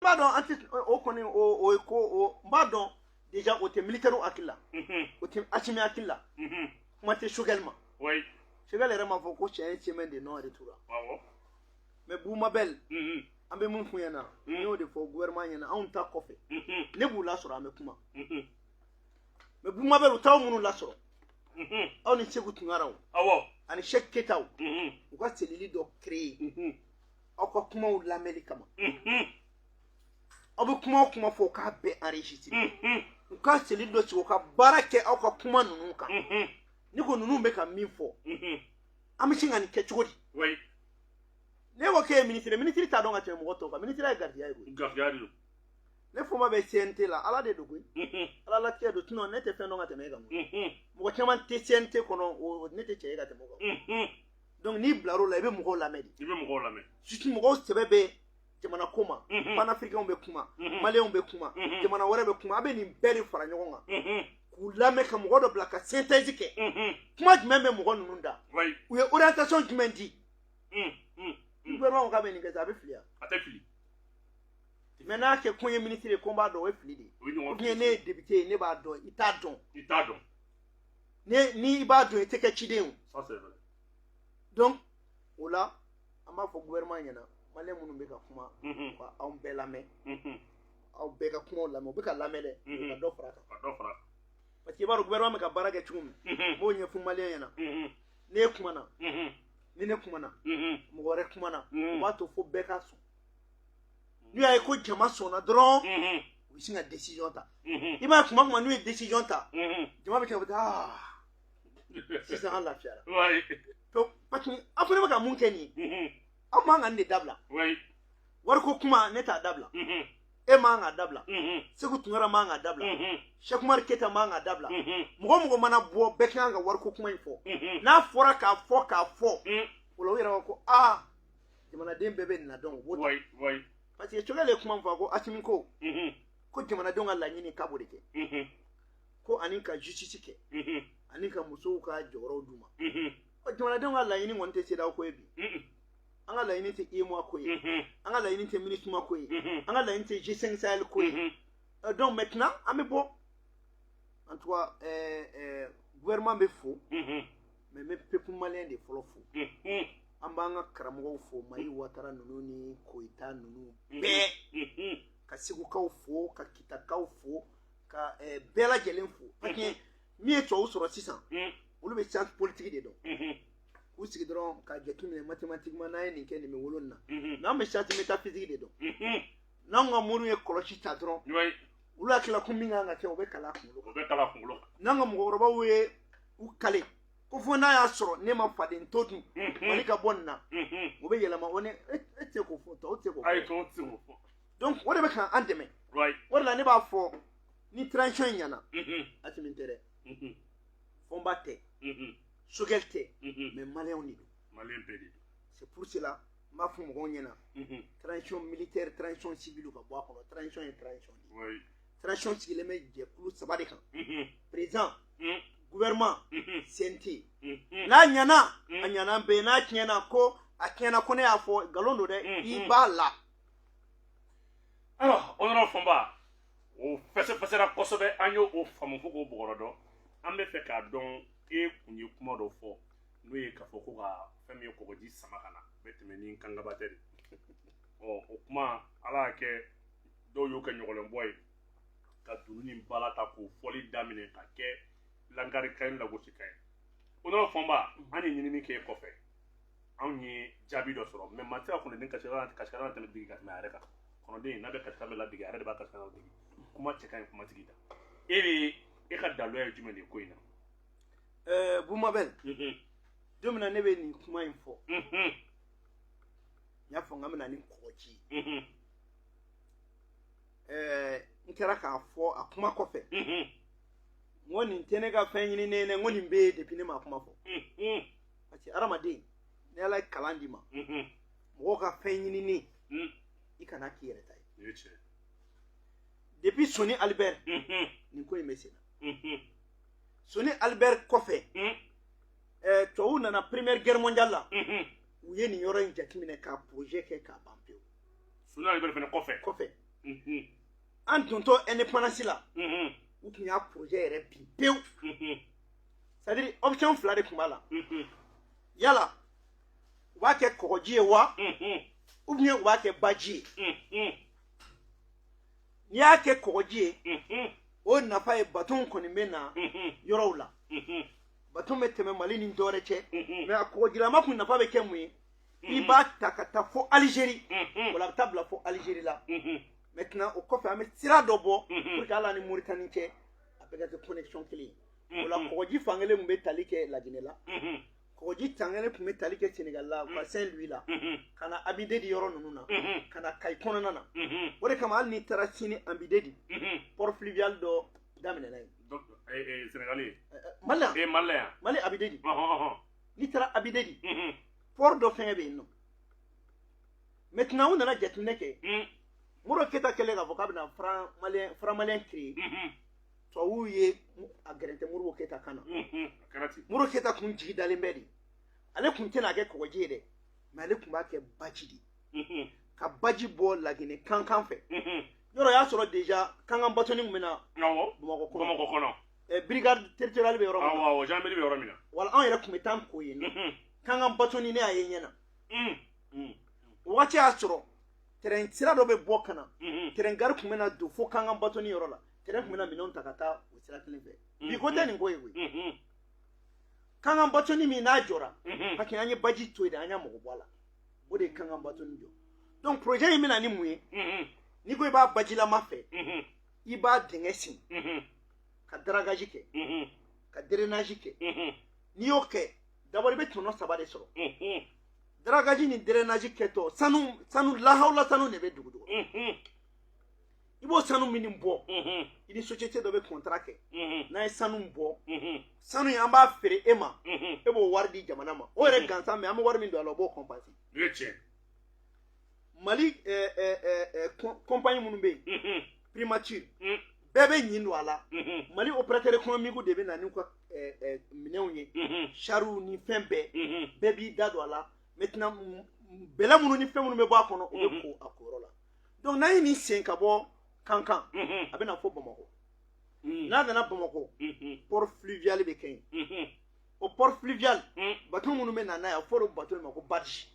b'a dɔn an tɛ o kɔni o ye ko o n b'a dɔn déjà o tɛ militaire hakili la o tɛ Asimi hakili la kuma tɛ Choguel ma Choguel yɛrɛ m'a fɔ ko cɛ ye chemin de non retour mais Boumabel an bɛ mun f'u ɲɛna n y'o de fɔ gouvernement ɲɛna anw ta kɔfɛ ne b'u lasɔrɔ an bɛ kuma mais Boumabel u t'aw minnu lasɔrɔ aw ni Sékou Tunkaraw ani Cheikh Ketaw u ka cellule dɔ créer aw ka kumaw lamɛnni kama aw bɛ kuma o kuma fɔ u k'a bɛɛ enregistrer u ka cellule dɔ sigi u ka baara kɛ aw ka kuma ninnu kan ni ko ninnu bɛ ka min fɔ an bɛ se ka nin kɛ cogo di ne ko k'e ye ministre t'a dɔn ka tɛmɛ mɔgɔ tɔw kan ministre ye gardien ye koyi ne fɔma bɛ CNT la ala de don koyi ala latigɛ don sinon ne tɛ fɛn dɔn ka tɛmɛ e kan mɔgɔ caman tɛ CNT kɔnɔ ne tɛ cɛ e ka tɛmɛ o kan donc n'i bilar'o la i bɛ mɔgɔw lamɛn de surtout mɔgɔw sɛbɛ bɛ jamana ko ma panafricains bɛ kuma maliyɛnw bɛ kuma jamana wɛrɛ bɛ kuma a bɛ nin bɛɛ de fara ɲɔgɔn kan k'u lamɛn ka mɔgɔ dɔ bila ka synthèse kɛ kuma jumɛn bɛ mɔgɔ ninnu da u ye orientation jumɛn di gouvernement k'a bɛ nin kɛ a bɛ fili wa a tɛ fili mais n'a kɛ ko n ye ministre ye ko n b'a dɔn o ye fili de ye ou bien ne ye député ye ne b'a dɔn i t'a dɔn ni i b'a dɔn i tɛ kɛ ciden o donc o la an b'a fɔ gouvernement ɲɛna maliyɛn minnu bɛ ka kuma ka anw bɛɛ lamɛn aw bɛɛ ka kumaw lamɛn u bɛ ka lamɛn dɛ ka dɔ fara a kan parce que i b'a dɔn gouvernement bɛ ka baara kɛ cogo min n b'o ɲɛfɔ maliyɛn ɲɛna n'e kumana ni ne kumana mɔgɔ wɛrɛ kumana u b'a to fo bɛɛ ka sɔn n'u y'a ye ko jama sɔnna dɔrɔn u bɛ sin ka décision ta i b'a ye kuma o kuma n'u ye décision ta jama bɛ kɛ u bɛ taa sisan an lafiyara parce que aw fana bɛ ka mun kɛ nin ye aw man ka nin de dabila wariko kuma ne t'a dabila e man ka dabila Sékou Tunkara man ka dabila Cheikh Umar Keita man ka dabila mɔgɔ mɔgɔ mana bɔ bɛɛ kan ka wariko kuma in fɔ n'a fɔra k'a fɔ o la u yɛrɛ b'a fɔ ko jamanaden bɛɛ bɛ nin na dɔn u b'o ta parce que Choguel ye kuma min fɔ ko Asimi ko jamanadenw ka laɲini k'a b'o de kɛ ko ani ka justice kɛ ani ka musow ka jɔyɔrɔw d'u ma jamanadenw ka laɲini kɔni tɛ CEDEAO ko ye bi an ka laɲini tɛ UEMOA ko ye an ka laɲini tɛ MINUSMA ko ye an ka laɲini tɛ G5 Sahel ko ye donc maintenant an bɛ bɔ en tout cas gouvernement bɛ fo mais n bɛ peuple malien de fɔlɔ fo an b'an ka karamɔgɔw fo Mayi Watara ninnu ni Koyita ninnu bɛɛ ka Segukaw fo ka Kitakaw fo ka bɛɛ lajɛlen fo parce que min ye tubabu sɔrɔ sisan olu bɛ science politique de dɔn k'u sigi dɔrɔn ka jateminɛ mathématiquement n'an ye nin kɛ nin bɛ wolo nin na mais an bɛ science métaphysique de dɔn n'anw ka moriw ye kɔlɔsi ta dɔrɔn olu hakilila ko min kan ka kɛ o bɛ kala kunkolo n'an ka mɔgɔkɔrɔbaw ye u kale ko fo n'a y'a sɔrɔ ne ma faden to dun wali ka bɔ nin na o bɛ yɛlɛma o ni e tɛ k'o fɔ tɔw tɛ k'o fɔ donc o de bɛ ka an dɛmɛ o de la ne b'a fɔ ni transition in ɲɛna Asimi tɛ dɛ Fɔnba tɛ Choguel tɛ mais maliyɛnw de don c'est pour cela n b'a fɔ mɔgɔw ɲɛna transition militaire transition civile ka bɔ a kɔnɔ transition ye transition de transition sigilen bɛ jɛkulu 3 de kan président gouvernement CNT n'a ɲɛna a ɲɛna bɛɛ n'a tiɲɛna ko a tiɲɛna ko ne y'a fɔ nkalon don dɛ i b'a la alors honorable Fɔnba o fɛsɛfɛsɛra kosɛbɛ an y'o faamu fo k'o bɔgɔrɔ dɔn an bɛ fɛ k'a dɔn e kun ye kuma dɔ fɔ n'o ye k'a fɔ ko ka fɛn min ye kɔgɔji sama ka na bɛ tɛmɛ ni kangaba tɛ de o kuma ala y'a kɛ dɔw y'o kɛ ɲɔgɔnlɛnbɔ ye ka dunu ni bala ta k'o fɔli daminɛ ka kɛ lankari kan lagosi kan ye honorable Fɔnba an ye ɲinini kɛ kɔfɛ anw ye jaabi dɔ sɔrɔ mais maa tɛ se ka kɔnɔden kasikalan tɛmɛ digi ka tɛmɛ a yɛrɛ kan kɔnɔden n'a bɛ kasikalan bɛ ladigi a yɛrɛ de b'a kasikalan digi kuma cɛ ka ɲi kuma tigi da e ka dalɔ ye jumɛn de ko in na Boumabel don min na ne bɛ nin kuma in fɔ n y'a fɔ n ka bɛna ni kɔgɔji ye n kɛra k'a fɔ a kuma kɔfɛ n ko nin tɛ ne ka fɛn ɲini ne n ko nin bɛ yen depuis ne ma kuma fɔ parce que adamaden ni ala ye kalan d'i ma mɔgɔw ka fɛn ɲinini i kana k'i yɛrɛ ta ye depuis Soni Albert nin ko in bɛ sen na Soni Albert kɔfɛ tubabuw nana première guerre mondiale la u ye nin yɔrɔ in jateminɛ ka projet kɛ k'a ban pewu Soni Albert fana kɔfɛ an dontɔ indépendance la u tun y'a projet yɛrɛ bin pewu c'est à dire option fila de tun b'a la yala u b'a kɛ kɔgɔji ye wa ou bien u b'a kɛ baji ye n'i y'a kɛ kɔgɔji ye o nafa ye baton kɔni bɛ na yɔrɔw la baton bɛ tɛmɛ Mali ni dɔwɛrɛ cɛ mais a kɔgɔjilama kun nafa bɛ kɛ mun ye i b'a ta ka taa fo Algérie wala a bɛ taa bila fo Algérie la maintenant o kɔfɛ an bɛ sira dɔ bɔ pour que hali ni Mauritanie cɛ a bɛ ka kɛ connexion kelen ye o la kɔgɔji fankelen kun bɛ tali kɛ Laginɛ la kɔgɔji tankelen kun bɛ tali kɛ Sénégal la ka Saint-Louis la ka na Abidjan yɔrɔ ninnu na ka na Kayi kɔnɔna na o de kama hali n'i taara sini Abidjan port fluvial dɔ daminɛna yen Sénégalais Mali Abidjan n'i taara Abidjan port dɔ fɛngɛ bɛ yen nɔ maintenant u nana jateminɛ kɛ Moro Keita kɛlen k'a fɔ k'a bɛna franc malien créer tubabuw ye a gɛrɛntɛ Moro Keita kan na Moro Keita kun jigi dalen bɛ de ale kun tɛna kɛ kɔgɔji ye dɛ mais ale kun b'a kɛ baji de ka baji bɔ Laginɛ kankan fɛ yɔrɔ y'a sɔrɔ déjà kankan batoni kun bɛ na Bamakɔ kɔnɔ brigade territoriale bɛ yɔrɔ min na gendarmerie bɛ yɔrɔ min na wala anw yɛrɛ kun bɛ taa ko yen nɔ kankan batoni ne y'a ye ɲɛna o waati y'a sɔrɔ terrain sira dɔ bɛ bɔ ka na terrain gari kun bɛ na don fo kankan batoni yɔrɔ la terrain kun bɛ na minɛnw ta ka taa o sira kelen fɛ bi ko tɛ nin ko ye koyi kankan batoni min n'a jɔra parce que an ye baji to yen de an y'a mago bɔ a la o de ye kankan batoni jɔ donc projet in bɛna ni mun ye n'i ko i b'a bajilama fɛ i b'a dingɛ sen ka dragage kɛ ka drainage kɛ n'i y'o kɛ d'abord i bɛ tɔnɔ 3 de sɔrɔ dragage ni drainage kɛtɔ sanu lahawla sanu de bɛ dugu i b'o sanu min bɔ i ni société dɔ bɛ contrat kɛ n'a ye sanu bɔ sanu an b'a feere e ma e b'o wari di jamana ma o yɛrɛ gansan mais an bɛ wari min don a la o b'o compenser Mali compagnie minnu bɛ yen primature bɛɛ bɛ ɲin don a la Mali opérateur économique de bɛ na n'u ka minɛnw ye chariw ni fɛn bɛɛ b'i da don a la maintenant bɛlɛ minnu ni fɛn minnu bɛ bɔ a kɔnɔ o bɛ ko a koyɔrɔ la donc n'an ye nin sen ka bɔ kankan a bɛ na fo Bamakɔ n'a nana Bamakɔ port fluvial bɛ kɛ yen o port fluvial bateau minnu bɛ na n'a ye a fɔra o bateau ma ko barge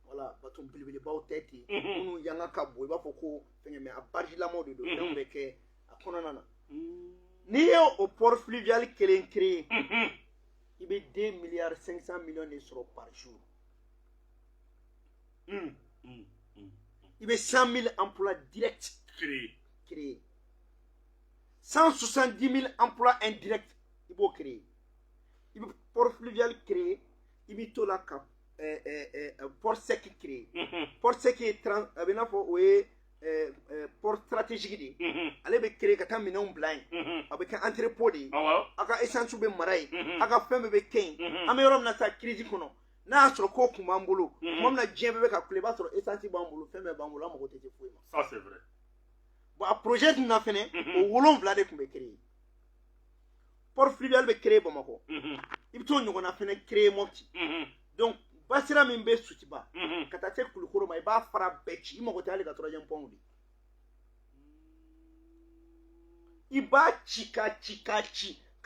voilà bateau belebelebaw tɛ ten minnu yanga ka bon i b'a fɔ ko fɛngɛ mais a barge lamaw de don fɛnw bɛ kɛ a kɔnɔna na n'i ye o port fluvial kelen créer i bɛ 2 milliards 500 millions de sɔrɔ par jour i bɛ 100 000 emplois directs créer 170 000 emplois indirects i b'o créer i bɛ port fluvial créer i bɛ to la ka port sec créer port sec ye a bɛ i n'a fɔ o ye port stratégique de ye ale bɛ créer ka taa minɛnw bila yen a bɛ kɛ entrepôt de ye a ka essence bɛ mara yen a ka fɛn bɛɛ bɛ kɛ yen an bɛ yɔrɔ min na sa crise kɔnɔ n'a y'a sɔrɔ ko kun b'an bolo tuma min na diɲɛ bɛɛ bɛ ka kule i b'a sɔrɔ essence b'an bolo fɛn bɛɛ b'an bolo an mago tɛ se foyi ma ça c'est vrai bon a projet dun na fɛnɛ o 7 de tun bɛ créer port fluvial bɛ créer Bamakɔ i bɛ t'o ɲɔgɔnna fɛnɛ créer Mopti donc basira min bɛ Sutiba ka taa se Kulukoro ma i b'a fara bɛɛ ci i mago tɛ hali ka 3e pont de i b'a ci ka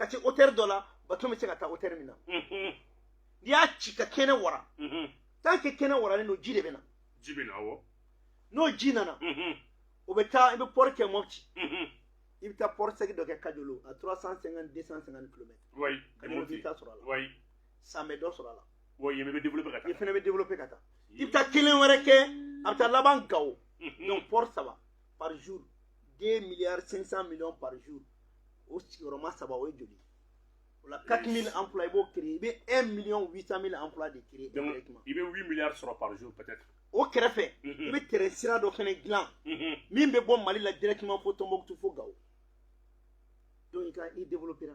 se hauteur dɔ la bateau bɛ se ka taa hauteur min na n'i y'a ci ka kɛnɛ wara tant que kɛnɛ waralen don ji de bɛ na awɔ n'o ji nana o bɛ taa i bɛ port kɛ Mopti i bɛ taa port sec dɔ kɛ Kajolo à 350 250 km Kajolo b'i ta sɔrɔ a la san bɛ dɔ sɔrɔ a la i fɛnɛ bɛ développer ka taa i bɛ taa kelen wɛrɛ kɛ a bɛ taa laban Gawo donc port 3 par jour 2 milliards 500 millions par jour o sigiyɔrɔma 3 o ye joli o la 4 000 emplois i b'o créer i bɛ 1 million 800 000 emplois de créer directement i bɛ 8 milliards sɔrɔ par jour peut-être o kɛrɛfɛ i bɛ terrain sira dɔ fɛnɛ dilan min bɛ bɔ Mali la directement fo Tombouctou fo Gawo donc i développer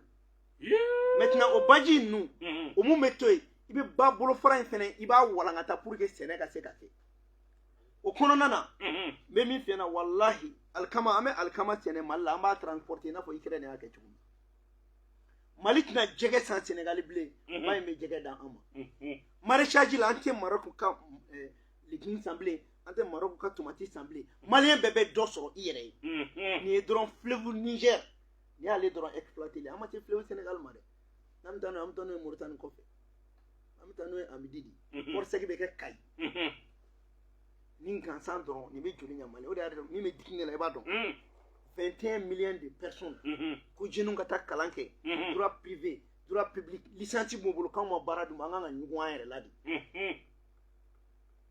maintenant o baji ninnu o mun bɛ to yen i bɛ ba bolofara in fɛnɛ i b'a walankata pour que sɛnɛ ka se ka kɛ o kɔnɔna na n bɛ min f'i ɲɛna walahi alikama an bɛ alikama sɛnɛ Mali la an b'a transporter i n'a fɔ Ukraine y'a kɛ cogo min Mali tɛna jɛgɛ san Sénégal bilen ba in bɛ jɛgɛ d'an ma maraîchage la an tɛ Maroc ka légumes san bilen an tɛ Maroc ka tomati san bilen maliyɛn bɛɛ bɛ dɔ sɔrɔ i yɛrɛ ye nin ye dɔrɔn fleuve Niger n'i y'ale dɔrɔn exploiter an ma se fleuve Sénégal ma dɛ n'an bɛ taa n'o ye an bɛ taa n'o ye Mauritanie kɔfɛ an bɛ taa n'o ye Amididi Port Sec bɛ kɛ Kayi ni gansan dɔrɔn nin bɛ joli ɲɛ Mali o de y'a dɔn min bɛ digi la i b'a dɔn 21 millions de personnes ko jeunes ka taa kalan kɛ droit privé droit public licence b'u bolo k'anw ma baara d'u ma an kan ka ɲugun an yɛrɛ la de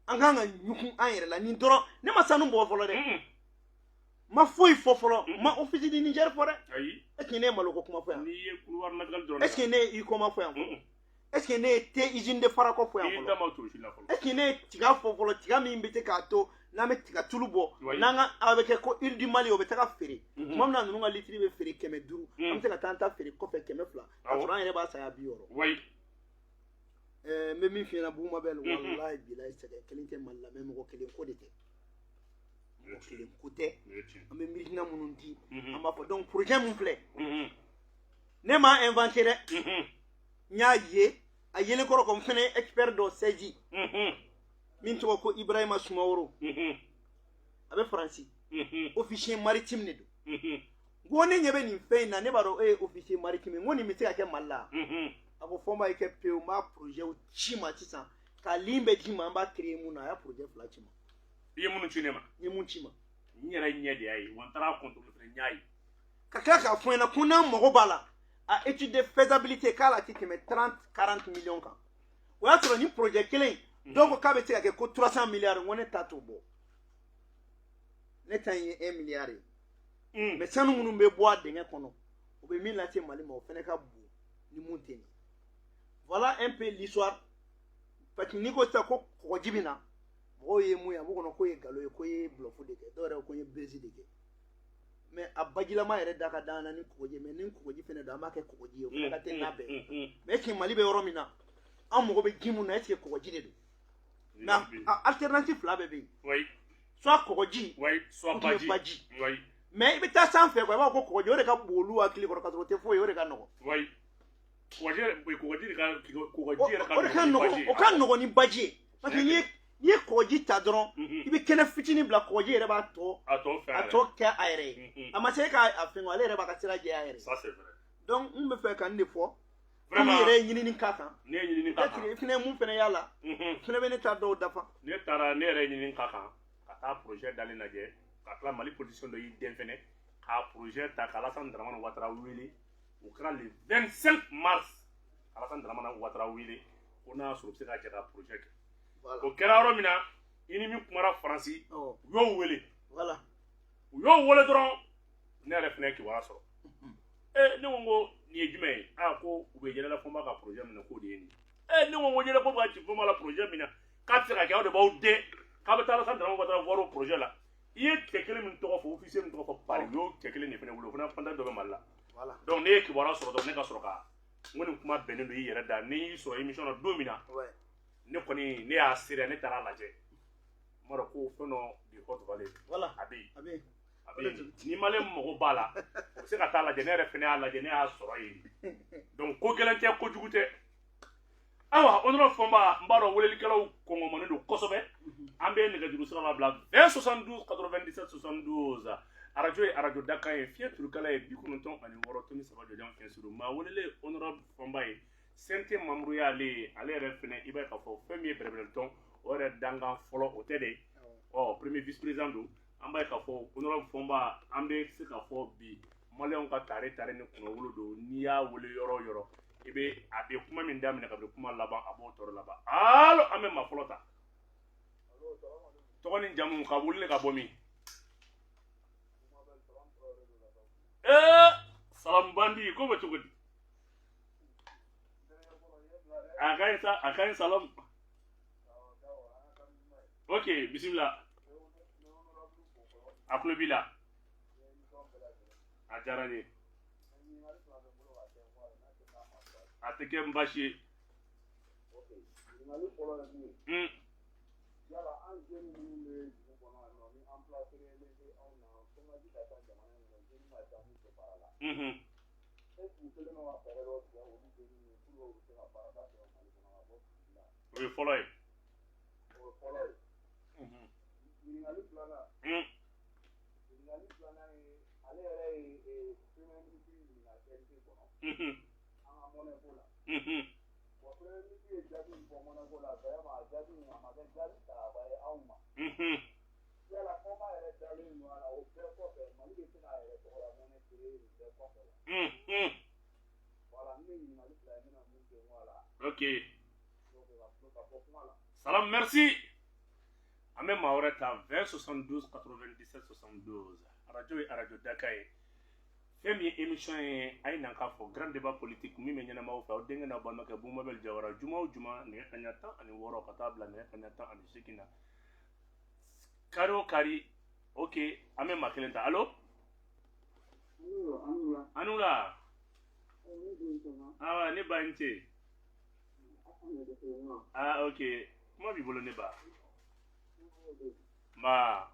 an kan ka ɲugun an yɛrɛ la nin dɔrɔn ne ma sanu bɔ fɔlɔ dɛ ma foyi fɔ fɔlɔ ma office di Niger fɔ dɛ est-ce que ne ye malo ko kuma fɔ yan est-ce que ne ye iko ma fɔ yan fɔlɔ est-ce que ne ye thé usine de Farakɔ fɔ yan fɔlɔ est-ce que ne ye tiga fɔ fɔlɔ tiga min bɛ se k'a to n'an bɛ tiga tulu bɔ n'an ka a bɛ kɛ ko huile du Mali o bɛ taga feere tuma min na ninnu ka litiri bɛ feere 500 an bɛ se ka taa an ta feere kɔfɛ 200 ka sɔrɔ an yɛrɛ b'a saya 60 n bɛ min f'i ɲɛna Buguma bɛ walahi bilahi sɛgɛn kelen tɛ Mali la mais mɔgɔ kelen ko de tɛ mɔgɔ kelen ko tɛ an bɛ miirina minnu di an b'a fɔ donc projet min filɛ ne m'a inventé dɛ n y'a ye a yelen kɔrɔ ko n fana ye expert dɔ saisi min tɔgɔ ko Ibrahima Sumaworo a bɛ Faransi officier maritime de don n ko ne ɲɛ bɛ nin fɛn in na ne b'a dɔn e ye officier maritime n ko nin bɛ se ka kɛ Mali la a ko fɔ n b'a kɛ pewu n b'a projet ci ma sisan ka ligne bɛ di ma an b'a créer mun na a y'a projet 2 ci ma i ye minnu ci ne ma n ye mun ci ma n yɛrɛ ɲɛ de y'a ye wa n taara contrôle fana n y'a ye ka tila k'a fɔ n ɲɛna ko n'an mago b'a la a étude de faisabilité k'a la ti tɛmɛ 30-40 millions kan o y'a sɔrɔ ni projet kelen dɔw ko k'a bɛ se ka kɛ ko 300 milliards n ko ne ta t'o bɔ ne ta in ye 1 milliard ye mais sanu minnu bɛ bɔ a dingɛ kɔnɔ o bɛ min lase Mali ma o fana ka bon ni mun tɛ nin voilà un peu l'histoire parce que n'i ko sisan ko kɔgɔji bɛ na mɔgɔw ye mun ye a b'u kɔnɔ k'o ye nkalon ye k'o ye bluff de kɛ dɔw yɛrɛ ko n ye bezi de kɛ mais a bajilama yɛrɛ da ka d'an na ni kɔgɔji mais ni kɔgɔji fana don an b'a kɛ kɔgɔji ye o fana ka teli n'a bɛɛ ye mais est-ce que Mali bɛ yɔrɔ min na an mago bɛ ji mun na est-ce que kɔgɔji de don mais alternative fila bɛɛ bɛ yen soit kɔgɔji ou bien baji mais i bɛ taa sanfɛ quoi i b'a fɔ ko kɔgɔji o de ka bon olu hakili kɔrɔ ka sɔrɔ o tɛ foyi ye o de ka nɔgɔn o ka nɔgɔn ni baji ye parce que n'i ye kɔgɔji ta dɔrɔn i bɛ kɛnɛ fitinin bila kɔgɔji yɛrɛ b'a tɔ kɛ a yɛrɛ ye a ma se k'a fɛn ale yɛrɛ b'a ka sira jɛ a yɛrɛ ye donc n bɛ fɛ ka nin de fɔ komi yɛrɛ ye ɲinini k'a kan i fana ye mun fana y'a la fana bɛ ne ta dɔw dafa ne taara ne yɛrɛ ɲinini k'a kan ka taa projet dalen lajɛ ka tila Mali politicien dɔ y'i den fɛnɛ k'a projet ta k'Alassane Dramane Ouattara wele o kɛra le 25 mars Alassane Dramane Ouattara wele ko n'a y'a sɔrɔ o bɛ se ka jɛ ka projet kɛ o kɛra yɔrɔ min na i ni min kumara Faransi u y'o wele dɔrɔn ne yɛrɛ fɛnɛ ye kibaruya sɔrɔ ne ko n ko nin ye jumɛn ye ko u bɛ yɛlɛla fɔ n b'a ka projet minɛ k'o de ye nin ye ne ko n ko yɛlɛ ko b'a ci fɔ n b'a la projet min na k'a tɛ se ka kɛ aw de b'aw den k'a bɛ taa Alassane Dramane Ouattara voir o projet la i ye cɛ kelen min tɔgɔ fɔ officier min tɔgɔ fɔ Paris u y'o cɛ kelen de fɛnɛ wele o fana fantan dɔ bɛ Mali la donc ne ye kibaruya sɔrɔ dɔrɔn ne ka sɔrɔ ka n ko nin kuma bɛnnen don i yɛrɛ da ni y'i sɔrɔ émission na don min na ne kɔni ne y'a seereya ne taara lajɛ n b'a dɔn ko fɛn dɔ de Haute Vallée a bɛ yen ni maliyɛn mago b'a la o bɛ se ka taa lajɛ ne yɛrɛ fɛnɛ y'a lajɛ ne y'a sɔrɔ yen donc ko gɛlɛn tɛ kojugu tɛ ayiwa honorable Fɔnba n b'a dɔn welelikɛlaw kɔngɔmanen don kosɛbɛ an bɛ nɛgɛjuru sira labila 20 72 97 72 arajo ye arajo dakan ye fiɲɛ turukala ye 96.3 jɔjan fiɲɛ suru maa welele honorable Fɔnba ye CNT membre y'ale ye ale yɛrɛ fɛnɛ i b'a ye k'a fɔ fɛn min ye bɛrɛbɛrɛtɔn o yɛrɛ dankan fɔlɔ o tɛ de premier vice président don an b'a ye k'a fɔ honorable Fɔnba an bɛ se k'a fɔ bi maliyɛnw ka tare ni kunnawolo don n'i y'a wele yɔrɔ o yɔrɔ i bɛ a bɛ kuma min daminɛ ka bɛ kuma laban a b'o tɔɔrɔ laban allo an bɛ maa fɔlɔ ta tɔgɔ ni jamu ka wuli ka bɔ min Salam Bandi ko bɛ cogo di a ka ɲi salam ok bisimila a tulo b'i la a diyara n ye a tɛ kɛ n baasi ye o ye fɔlɔ ye Ok. Salam, merci. Amé Maoreta 20 72 97 72. Radio et Radio Dakar. Femi émission ay nanka fo grand débat politique mi me nyana maw fa o denga na ban maka bu mabel jawara juma juma ne kanyata ani woro katabla ne kanyata ani sikina karo kari. Ok, ame makelenta. Allo? Anula. Ah, ne ba nche. Ah, ok. Comment vi bolo ne ba? Ma.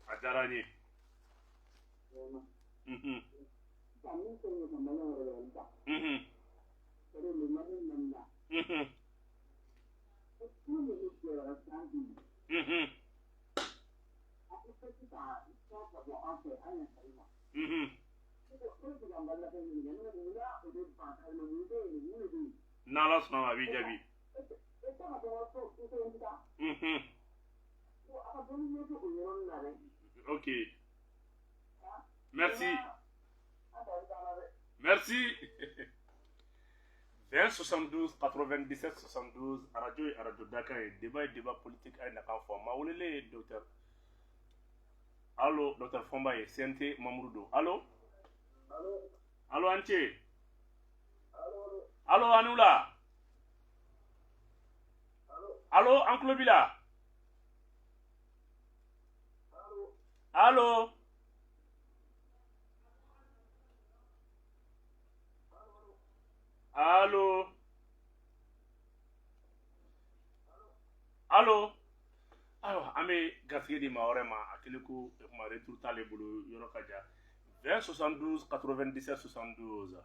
Adarani. Mhm. Mhm. Mhm. Mhm. Mhm. Nala sona abi jabi. Mhm. Ok. Merci. Merci. 20 72 97 72 Radio et Radio Dakar débat et débat politique ay naka forma wolele docteur. Allo docteur Fombaye CNT Mamoudou. Allo? Allo Anche? Allo Anula? Allo Anklobila? Allo? Allo? Allo? Alors, Amé Gafier di Maorema, à Kilikou, ma retour Talebulu, Yorokaja, 20 72 97 72.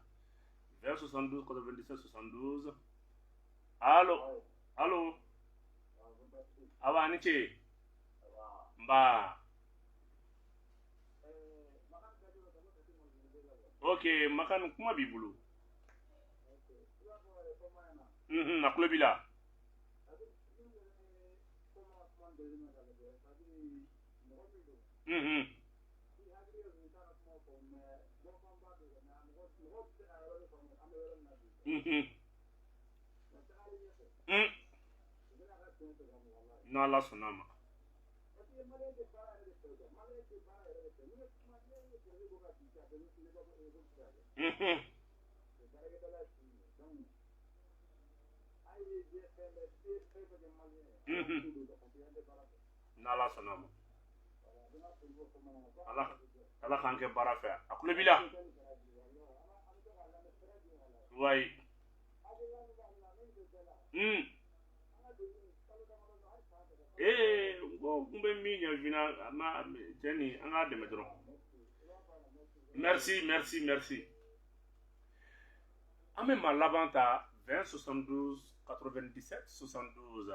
20 72 97 72. Allo? Allo? Awa Niche? Mba. Ok, Makan Kuma Bibulu. Naklobila. Nala sonama. Nala sonama. Allah kanke barafa. Akulebila. Ouais. Kumbe minya vina ma teni anga de metro. Merci, merci, merci. Ame ma labanta 20 72 97 72.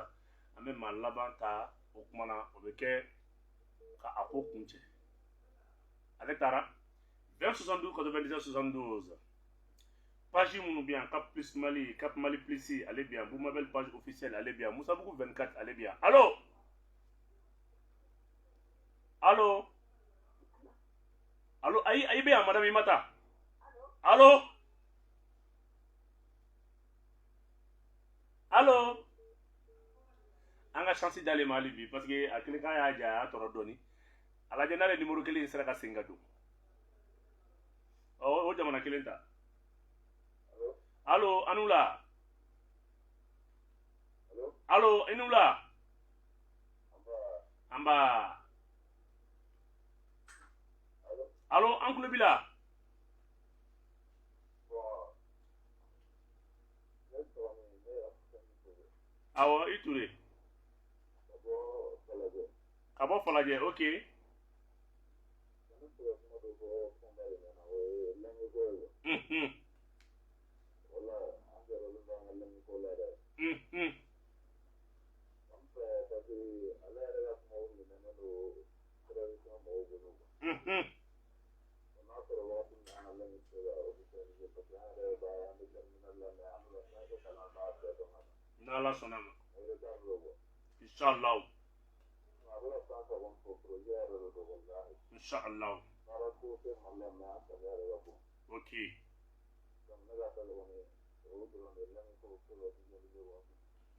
Ame ma labanta okumana obeke ka akokunche. Avec Tara 20 72 97 72. Page Mounou bien, Cap Plus Mali, Cap Mali Plus, allez bien. Vous m'avez page officielle, allez bien. Moussa Boukou 24, allez bien. Allô? Allô? Allô? Aïe bien, Madame Imata. Allô? Allô? On a chance d'aller Mali parce que à quelqu'un a déjà Torodoni. À la dernière, le numéro qu'il sera à Singapour. Oh, jamana kilenta. Allô, Anula. Allô, Enula. Amba. Allô, Uncle Bila. Awo, Iture. Kabo Falaje, ok. sonama inshallah inshallah ok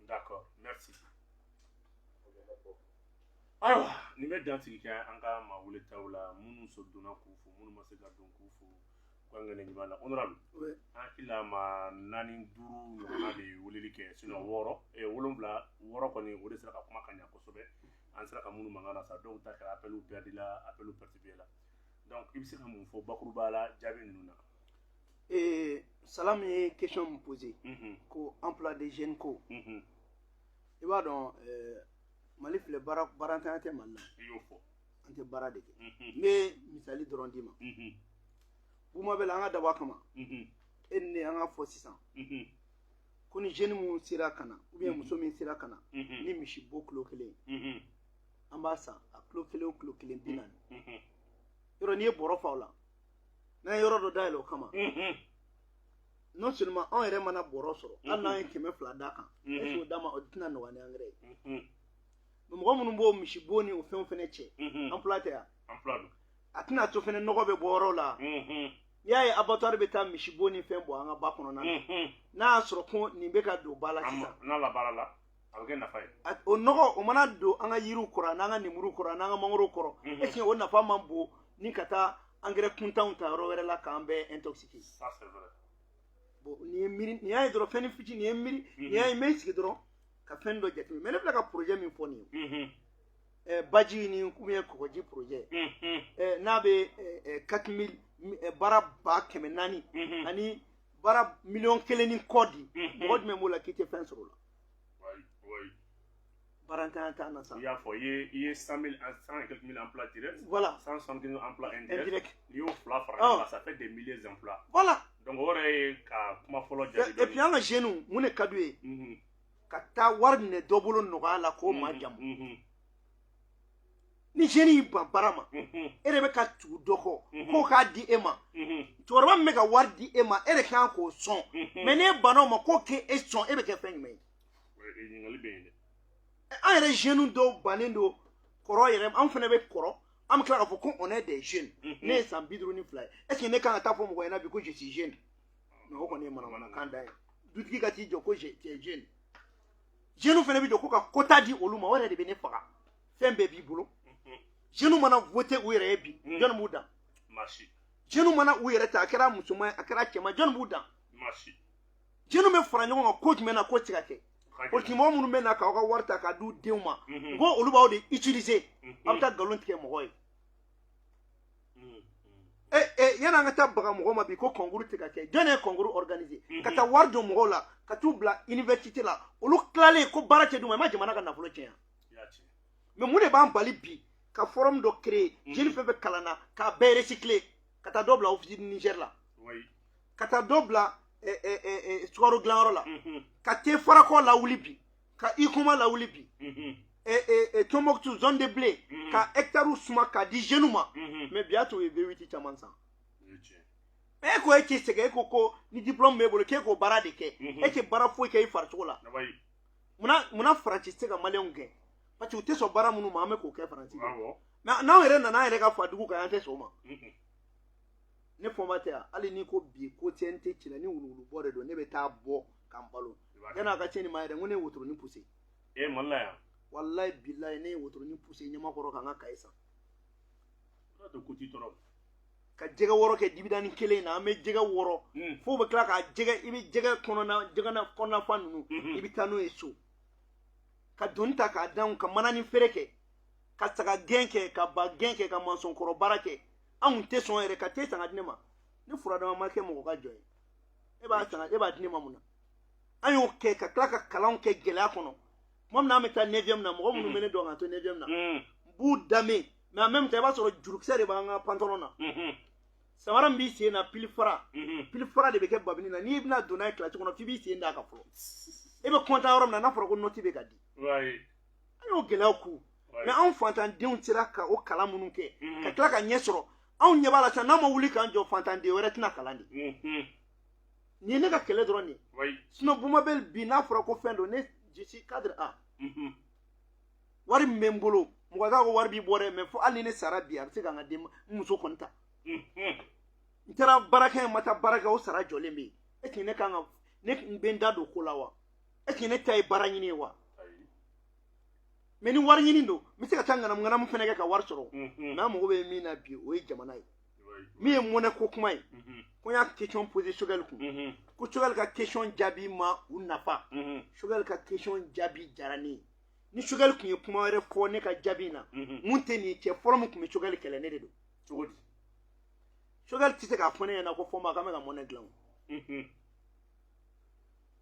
d'accord merci ayiwa nin bɛ dansigi kɛ an ka maa weletaw la minnu so donna k'u fo minnu ma se ka don k'u fo k'an ɲuman na honorable an hakili la maa 4 5 ɲɔgɔnna de weleli kɛ sinon 7 6 kɔni o de sera ka kuma ka ɲa kosɛbɛ an sera ka minnu mankan na sa dɔw ta kɛra appel perdu la appel perturbé la donc i bɛ se ka mun fɔ bakuruba la jaabi ninnu na Salam ye question me poser ko emploi des jeunes ko i b'a dɔn Mali filɛ baarantanya tɛ Mali la i y'o fɔ an tɛ baara de kɛ n bɛ misali dɔrɔn d'i ma Buma bɛ la an ka dabɔ a kama e ni ne an ka fɔ sisan ko ni jeune mun sera ka na ou bien muso min sera ka na ni misi bo kilo 1 an b'a san a kilo 1 o kilo 1 bi naani yɔrɔ n'i ye bɔrɔ fa o la n'an ye yɔrɔ dɔ dayɛlɛ o kama non seulement anw yɛrɛ mana bɔrɔ sɔrɔ hali n'an ye 200 d'a kan est-ce que o d'a ma o tɛna nɔgɔya ni engrais ye mɔgɔ minnu b'o misi bo ni o fɛnw fɛnɛ cɛ emploi tɛ yan a tɛna to fɛnɛ nɔgɔ bɛ bɔ yɔrɔ la n'i y'a ye abattoir bɛ taa misi bo ni fɛn bɔ an ka ba kɔnɔna na n'a y'a sɔrɔ ko nin bɛ ka don ba la sisan n'a labaara la a bɛ kɛ nafa ye o nɔgɔ o mana don an ka yiriw kɔrɔ n'an ka lemuru kɔrɔ n'an ka mangoro kɔrɔ est-ce que o nafa man bon ni ka taa engrais kuntanw ta yɔrɔ wɛrɛ la k'an bɛɛ intoxiquer ça c'est vrai bon nin y'a ye dɔrɔn fɛn fitinin nin ye miiri nin y'a ye n bɛ sigi dɔrɔn ka fɛn dɔ jateminɛ mais ne filɛ ka projet min fɔ nin ye baji ni ou bien kɔgɔji projet n'a bɛ 4000 baara 400,000 ani baara 1,000,000 ni kɔ di mɔgɔ jumɛn b'o la k'i tɛ fɛn sɔrɔ o la baarantanya t'an na sa i y'a fɔ i ye 100 et quelques mille emplois directs voilà 175 emplois indirects n'i y'o fila fara ɲɔgɔn kan ça fait des milliers d'emplois voilà donc o yɛrɛ ye ka kuma fɔlɔ jaabi et puis an ka jeunes mun de ka d'u ye ka taa wari minɛ dɔ bolo nɔgɔya la k'o maa jamu ni jeune y'i ban baara ma e de bɛ ka tugu dɔ kɔ k'o k'a di e ma cɛkɔrɔba min bɛ ka wari di e ma e de kan k'o sɔn mais n'e banna o ma k'o k'e sɔn e bɛ kɛ fɛn jumɛn ye ɲininkali bɛ yen dɛ an yɛrɛ jeunes dɔw bannen don kɔrɔ yɛrɛ an fana bɛ kɔrɔ an bɛ tila k'a fɔ ko on est des jeunes ne ye san 52 ye est ce que ne kan ka taa fɔ mɔgɔ ɲɛna bi ko je suis jeune non o kɔni ye manamanakan da ye dutigi ka t'i jɔ ko tu es jeune jeunes fana bɛ jɔ ko ka quota di olu ma o yɛrɛ de bɛ ne faga fɛn bɛɛ b'i bolo jeunes mana voter u yɛrɛ ye bi jɔn b'u dan jeunes mana u yɛrɛ ta a kɛra musoman a kɛra cɛman jɔn b'u dan jeunes bɛ fara ɲɔgɔn kan ko jumɛn na k'o tɛ ka kɛ politique mɔgɔ minnu bɛ na k'aw ka wari ta k'a d'u denw ma ko olu b'aw de utiliser aw bɛ taa nkalon tigɛ mɔgɔ ye yan'an ka taa baga mɔgɔ ma bi ko concours tɛ ka kɛ jɔn ye concours organiser ka taa wari don mɔgɔw la ka t'u bila université la olu tilalen ko baara tɛ d'u ma i ma jamana ka nafolo tiɲɛ mais mun de b'an bali bi ka forum dɔ créer jeune fɛn fɛn kalan na k'a bɛɛ recycler ka taa dɔ bila office Niger la ka taa dɔ bila sukaro dilanyɔrɔ la ka te farakɔ lawuli bi ka ikuma lawuli bi Tombouctou zone de blé ka hectare suma k'a di jeunes ma mais bi a to ye V8 caman san e ko e tɛ sɛgɛn e ko ni diplôme b'e bolo k'e k'o baara de kɛ e tɛ baara foyi kɛ i farisogo la munna Faransi tɛ se ka maliyɛnw gɛn parce que u tɛ sɔn baara minnu ma an bɛ k'o kɛ Faransi mais n'anw yɛrɛ nana an yɛrɛ ka fa dugu kan an tɛ sɔn o ma ne fɔma tɛ yan hali n'i ko bi ko TNT ci la ni wuluwulu bɔ de don ne bɛ taa bɔ k'an balo yan'a ka cɛ nin ma yɛrɛ n ko ne ye wotoronin poussé Mali la yan wallahi billahi ne ye wotoronin poussé Ɲamakɔrɔ kan n ka kaye san ka jɛgɛ wɔrɔ kɛ dibidani 1 na an bɛ jɛgɛ wɔrɔ fo bɛ tila ka jɛgɛ i bɛ jɛgɛ kɔnɔna fan ninnu i bɛ taa n'o ye so ka doni ta k'a danw ka manani feere kɛ ka saga gɛn kɛ ka ba gɛn kɛ ka mansɔnkɔrɔ baara kɛ anw tɛ sɔn yɛrɛ ka te san ka di ne ma ni furadama ma kɛ mɔgɔ ka jɔn ye e b'a di ne ma mun na an y'o kɛ ka tila ka kalanw kɛ gɛlɛya kɔnɔ tuma min na an bɛ taa 9e na mɔgɔ minnu bɛ ne dɔn ka to 9e na n b'u danbe mais en même temps i b'a sɔrɔ jurukisɛ de b'an ka pantalon na samara min b'i sen na pilifara de bɛ kɛ babini na n'i bɛna don n'a ye kilasi kɔnɔ f'i b'i sen d'a kan fɔlɔ e bɛ content yɔrɔ min na n'a fɔra ko nɔti bɛ ka di an y'o gɛlɛyaw ku mais anw fantandenw sera ka o kalan minnu kɛ ka tila ka ɲɛ sɔrɔ anw ɲɛ b'a la sisan n'a ma wuli k'an jɔ fantanden wɛrɛ tɛna kalan de nin ye ne ka kɛlɛ dɔrɔn de sinon Buma Bell bi n'a fɔra ko fɛn don je suis cadre A wari min bɛ n bolo mɔgɔ k'a ko wari b'i bɔ dɛ mais fo hali ni ne sara bi a bɛ se ka n ka den muso kɔni ta n taara baarakɛ ma taa baara kɛ o sara jɔlen bɛ yen est ce que ne kan ka ne bɛ n da don ko la wa est ce que ne ta ye baara ɲini ye wa mais ni wari ɲini don n bɛ se ka taa ŋanamu fana kɛ ka wari sɔrɔ mais an mago bɛ min na bi o ye jamana ye min ye mɔnɛ ko kuma ye ko n y'a question poser Choguel kun ko Choguel ka question jaabi ma u nafa Choguel ka question jaabi diyara ne ye ni Choguel kun ye kuma wɛrɛ fɔ ne ka jaabi in na mun tɛ nin cɛ fɔlɔ min kun bɛ Choguel kɛlɛ ne de don cogo di Choguel tɛ se k'a fɔ ne ɲɛna ko fɔ ma k'an bɛ ka mɔnɛ dilan o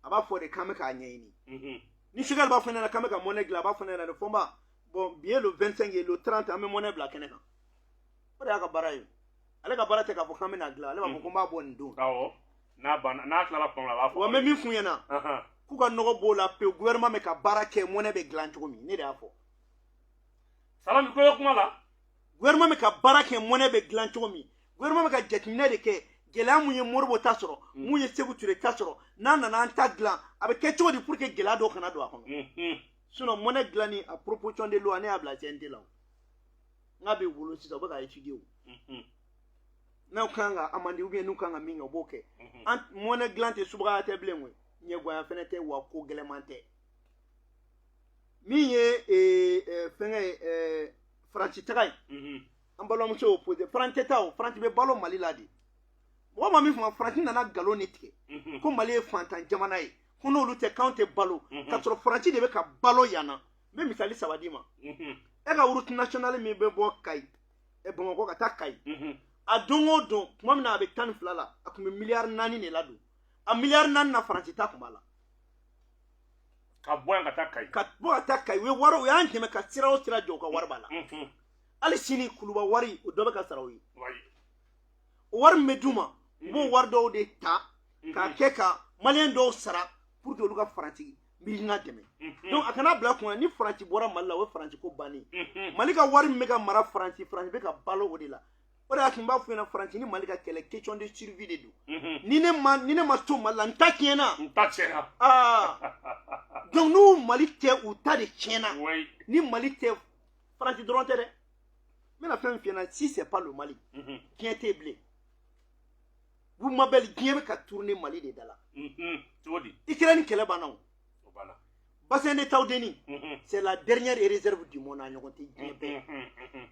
a b'a fɔ de k'an bɛ k'a ɲɛɲini ni Choguel b'a fɔ ne ɲɛna k'an bɛ ka mɔnɛ dilan a b'a fɔ ne ɲɛna de fɔ ma bon bi ye le 25 ye le 30 an bɛ mɔnɛ bila kɛnɛ kan o de y'a ka baara ye ale ka baara tɛ k'a fɔ k'an bɛ na dilan ale b'a fɔ ko n b'a bɔ nin don n'a tilala kuma la a b'a fɔ wa n bɛ min f'u ɲɛna k'u ka nɔgɔ b'o la pewu gouvernement bɛ ka baara kɛ mɔnɛ bɛ dilan cogo min ne de y'a fɔ Salami ko ye kuma la gouvernement bɛ ka baara kɛ mɔnɛ bɛ dilan cogo min gouvernement bɛ ka jateminɛ de kɛ gɛlɛya mun ye Modibo ta sɔrɔ mun ye Sékou Touré ta sɔrɔ n'a nana an ta dilan a bɛ kɛ cogo di pour que gɛlɛya dɔw kana don a kɔnɔ sinon mɔnɛ dilanni a proposition de loi ne y'a bila CNT la n k'a bɛ wolo sisan u bɛ ka étudier o n'aw kan ka amender ou bien n'u kan ka min kɛ u b'o kɛ an mɔnɛ dilan tɛ subagaya tɛ bilen koyi ɲɛgoya fɛnɛ tɛ wa ko gɛlɛman tɛ min ye fɛngɛ ye Faransi taga ye an balimamuso y'o posé Faransi tɛ taa o Faransi bɛ balo Mali la de mɔgɔ ma min fama Faransi nana nkalon de tigɛ ko Mali ye fantan jamana ye ko n'olu tɛ k'anw tɛ balo k'a sɔrɔ Faransi de bɛ ka balo yan na n bɛ misali saba d'i ma e ka route nationale min bɛ bɔ Kayi Bamakɔ ka taa Kayi a don o don tuma min na a bɛ 12 la a tun bɛ miliyari 4 de ladon a miliyari 4 na Faransi ta tun b'a la ka bɔ yan ka taa Kayi u ye wari u y'an dɛmɛ ka sira o sira jɔ u ka wari b'a la hali sini Kuluba wari o dɔ bɛ ka sara o ye o wari min bɛ d'u ma u b'o wari dɔw de ta k'a kɛ ka maliyɛn dɔw sara pour que olu ka Faransi milina dɛmɛ donc a kana bila kun na ni Faransi bɔra Mali la o ye Faransi ko bannen Mali ka wari min bɛ ka mara Faransi bɛ ka balo o de la o de y'a tun b'a fɔ ɲɛna Faransi ni Mali ka kɛlɛ question de survie de don ni ne ma to Mali la n ta tiɲɛna donc n'u Mali tɛ u ta de tiɲɛna ni Mali tɛ Faransi dɔrɔn tɛ dɛ n bɛna fɛn min f'i ɲɛna si c'est pas le Mali diɲɛ tɛ bilen vous m'appelez diɲɛ bɛ ka tourner Mali de da la cogo di Ukraine kɛlɛ banna o bassin de Taoudeni c'est la dernière réserve du monde a ɲɔgɔn tɛ diɲɛ bɛɛ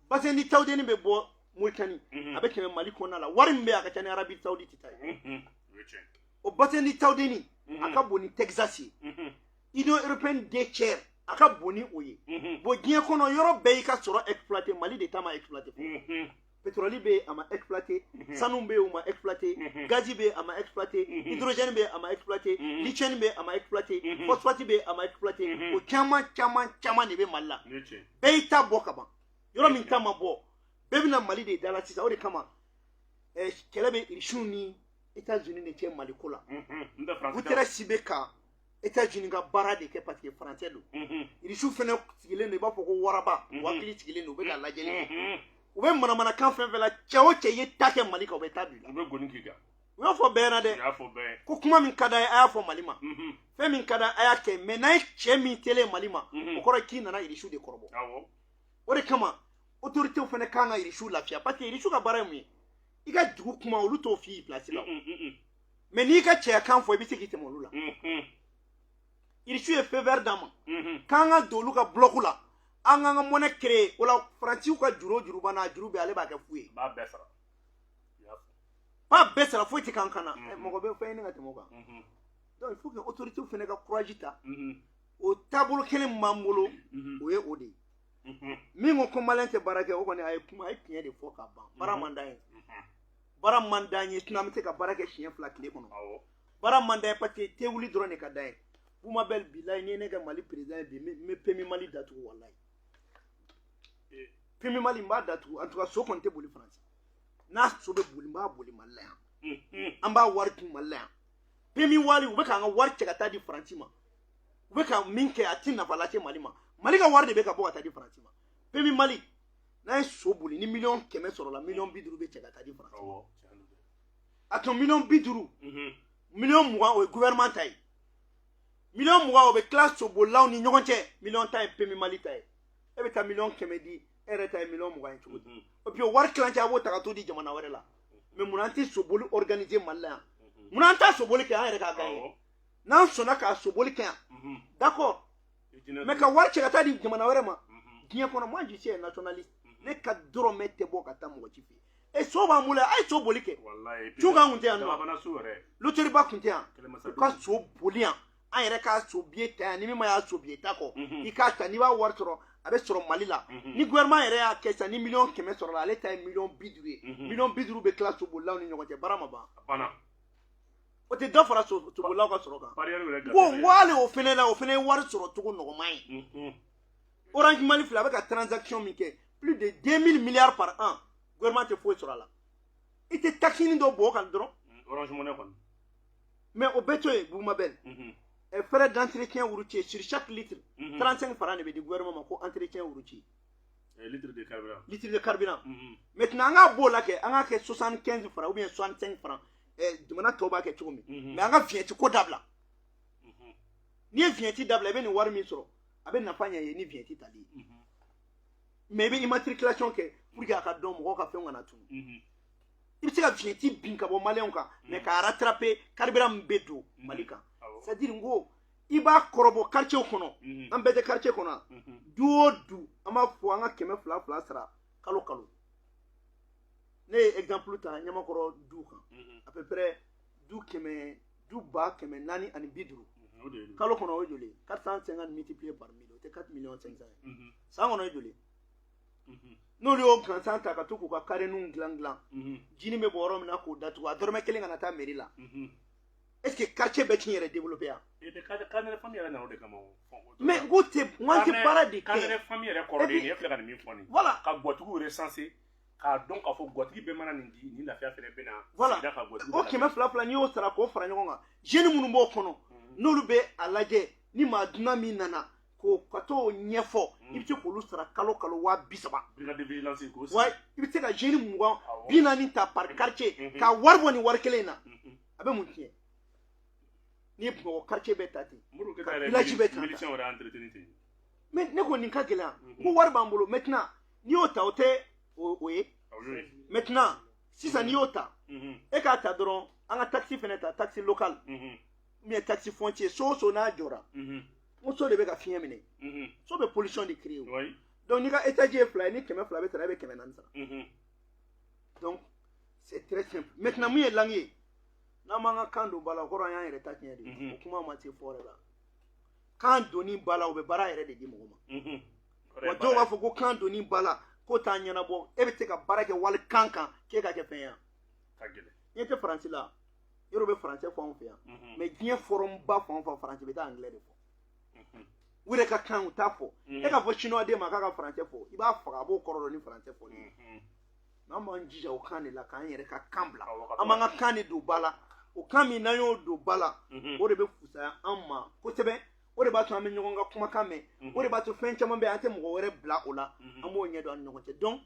bassin de Taoudeni bɛ bɔ Mauritanie a bɛ tɛmɛ Mali kɔnɔna la wari min bɛ a ka ca ni Arabie Saoudite ta ye o bassin de Taoudeni a ka bon ni Texas ye Union européenne 2 tiers a ka bon ni o ye bon diɲɛ kɔnɔ yɔrɔ bɛɛ y'i ka sɔrɔ exploité Mali de ta ma exploité pétrole bɛ yen a ma exploité sanu bɛ yen o ma exploité gazi bɛ yen a ma exploité hydrogène bɛ yen a ma exploité lithium bɛ yen a ma exploité phosphate bɛ yen a ma exploité o caman de bɛ Mali la bɛɛ y'i ta bɔ ka ban yɔrɔ min ta ma bɔ bɛɛ bɛna Mali de da la sisan o de kama kɛlɛ bɛ Irisiw ni États-Unis de cɛ Mali ko la Guterres bɛ ka États-Unis ka baara de kɛ parce que Français don Irisiw fɛnɛ sigilen don i b'a fɔ ko waraba u hakili sigilen don u bɛ ka lajɛli u bɛ manamanakan fɛn fɛn la cɛ o cɛ ye ta kɛ Mali kan u bɛ ta don u bɛ gɔni k'i kan u y'a fɔ bɛɛ na dɛ ko kuma min ka d'a ye a y'a fɔ Mali ma fɛn min ka d'a a y'a kɛ mais n'a ye cɛ min telen Mali ma o kɔrɔ ye k'i nana Irisiw de kɔrɔbɔ o de kama autorités fɛnɛ kan ka Irisiw lafiya parce que Irisiw ka baara ye mun ye i ka dugu kuma olu t'o f'i ye place la mais n'i ka cɛya kan fɔ i bɛ se k'i tɛmɛ olu la Irisiw ye feu vert d'an ma k'an ka don olu ka bloc la an k'an ka monnaie créer o la Faransiw ka juru o juru b'an na a juru bɛ ale b'a kɛ fu ye b'a bɛɛ sara foyi tɛ k'an kan na mɔgɔ bɛ fɛn ɲini ka tɛmɛ o kan donc il faut que autorités fɛnɛ ka courage ta o taabolo kelen min b'an bolo o ye o de ye min ko maliyɛn tɛ baara kɛ o kɔni a ye tiɲɛ de fɔ ka ban baara man d'an ye baara man d'an ye sinon an bɛ se ka baara kɛ siɲɛ 2 tile kɔnɔ baara man d'an ye parce que tɛ wuli dɔrɔn de ka d'an ye Bouma Bel bilayi n'i ye ne kɛ Mali président ye bi n bɛ PMI Mali datugu walayi PMI Mali n b'a datugu en tout cas so kɔni tɛ boli Faransi n'a so bɛ boli n b'a boli Mali la yan an b'a wari dun Mali la yan PMI wari u bɛ k'an ka wari cɛ ka taa di Faransi ma u bɛ ka min kɛ a ti nafa lase Mali ma Mali ka wari de bɛ ka bɔ ka taa di Faransi ma PMI Mali n'a ye so boli ni miliyɔn 100 sɔrɔla miliyɔn 50 bɛ cɛ ka taa di Faransi a tun miliyɔn 50 miliyɔn 20 o ye gouvernement ta ye million muga o be classe sobolaw ni ɲɔgɔn cɛ million ta ye pemi mali ta ye e bɛ taa million 100 di e yɛrɛ ta ye million muga ye cogo di et puis wari kilancɛ a b'o ta ka t'o di jamana wɛrɛ la mais mun an tɛ soboli organiser mali la yan mun an t'a soboli kɛ an yɛrɛ k'a gagner n'an sɔnna k'a soboli kɛ yan d'accord mais ka wari cɛ ka taa di jamana wɛrɛ ma diɲɛ kɔnɔ moi je suis un nationaliste ne ka dɔrɔmɛ tɛ bɔ ka taa mɔgɔ ci fɛ e so b'an bolo a ye so boli kɛ Cunkan kun tɛ yan nɔ loteriba kun tɛ yan u ka so boli yan an yɛrɛ k'a so billet ta yan ni min ma y'a so billet ta kɔ i k'a ta n'i b'a wari sɔrɔ a bɛ sɔrɔ mali la ni gouvernement yɛrɛ y'a kɛ sisan ni million 100 sɔrɔla ale ta ye million 50 ye million 50 bɛ tila sobolilaw ni ɲɔgɔn cɛ baara ma ban o tɛ dɔ fara sobolilaw ka sɔrɔ kan ko wale o fɛnɛ la o fɛnɛ ye wari sɔrɔ cogo nɔgɔman ye Orange Mali filɛ a bɛ ka transaction min kɛ plus de 2000 milliards par an gouvernement tɛ foyi sɔrɔ a la i tɛ taxini dɔ bɔ o kan dɔrɔn Orange Money kɔni mais o bɛɛ to yen Bugumabel frais d'entretien routier sur chaque litre 35 francs de bɛ di gouvernement ma ko entretien routier litre de carburant maintenant an k'a b'o la kɛ an k'a kɛ 75 francs ou bien 65 francs jamana tɔw b'a kɛ cogo min mais an ka vignette ko dabila n'i ye vignette dabila i bɛ nin wari min sɔrɔ a bɛ nafa ɲɛ ye ni vignette tali ye mais i bɛ immatriculation kɛ pour que a ka dɔn mɔgɔw ka fɛnw kana tunu i bɛ se ka vignette bin ka bɔ maliyɛnw kan mais k'a rattraper carburant min bɛ don mali kan c'est à dire n ko i b'a kɔrɔbɔ quartier kɔnɔ an bɛɛ tɛ quartier kɔnɔ du o du an b'a fɔ an ka 200 sara kalo kalo ne ye exemple ta ɲamakɔrɔ du kan à peu près du 450 kalo kɔnɔ o ye joli 450 multiplié par 1000 o tɛ 4 500 000 san kɔnɔ o ye joli n'olu y'o gansan ta ka to k'u ka kareninw dilan jini bɛ bɔ yɔrɔ min na k'o datugu a dɔrɔmɛ kelen kana taa mairie la est-ce que quartier bɛɛ t'i yɛrɛ développer yan mais n ko tɛ baara de kɛ voilà ka gɔtigiw recenser k'a dɔn k'a fɔ gɔtigi bɛɛ mana nin di ni lafiya fɛnɛ bɛ na voilà o 200 n'i y'o sara k'o fara ɲɔgɔn kan jeune minnu b'o kɔnɔ n'olu bɛ a lajɛ ni maa dunan min nana ko ka t'o ɲɛfɔ i bɛ se k'olu sara kalo 30,000 wa i bɛ se ka jeune 20 ta par quartier ka wari bɔ nin wari kelen in na a bɛ mun tiɲɛ ni Bamakɔ quartier bɛɛ ta ten village bɛɛ ta mais ne ko nin ka gɛlɛn ko wari b'an bolo maintenant n'i y'o ta o tɛ o ye maintenant sisan n'i y'o ta e k'a ta dɔrɔn an ka taxi fɛnɛ ta taxi local mais taxi foncier so n'a jɔra n so de bɛ ka fiɲɛ minɛ so bɛ pollution de créer donc n'i ka étage ye 2 ye ni 200 bɛ sara e bɛ 400 sara donc c'est très simple maintenant mun ye langue ye n'an m'an ka kan don ba la o kɔrɔ an y'an yɛrɛ ta tiɲɛ de o kuma ma se fɔ yɛrɛ la kan donni ba la o bɛ baara yɛrɛ de di mɔgɔ ma wa dɔw b'a fɔ ko kan donni ba la k'o t'a ɲɛnabɔ e bɛ se ka baara kɛ wali kan kan k'e ka kɛ fɛn yan ɲɛ tɛ faransi la yɔrɔ bɛ faransɛ fɔ anw fɛ yan mais diɲɛ forum ba fan o fan faransi bɛ taa anglais de fɔ u yɛrɛ ka kan u t'a fɔ e ka fɔ chinois den ma k'a ka faransɛ fɔ i b'a faga a b'o kɔrɔ dɔn ni faransɛ fɔ mais an b'an jija o kan de la k'an yɛrɛ ka kan bila an b'an ka kan de don ba la o kan min n'an y'o don ba la o de bɛ fusaya an ma kosɛbɛ o de b'a to an bɛ ɲɔgɔn ka kumakan mɛn o de b'a to fɛn caman bɛ an tɛ mɔgɔ wɛrɛ bila o la an b'o ɲɛdɔn an ni ɲɔgɔn cɛ donc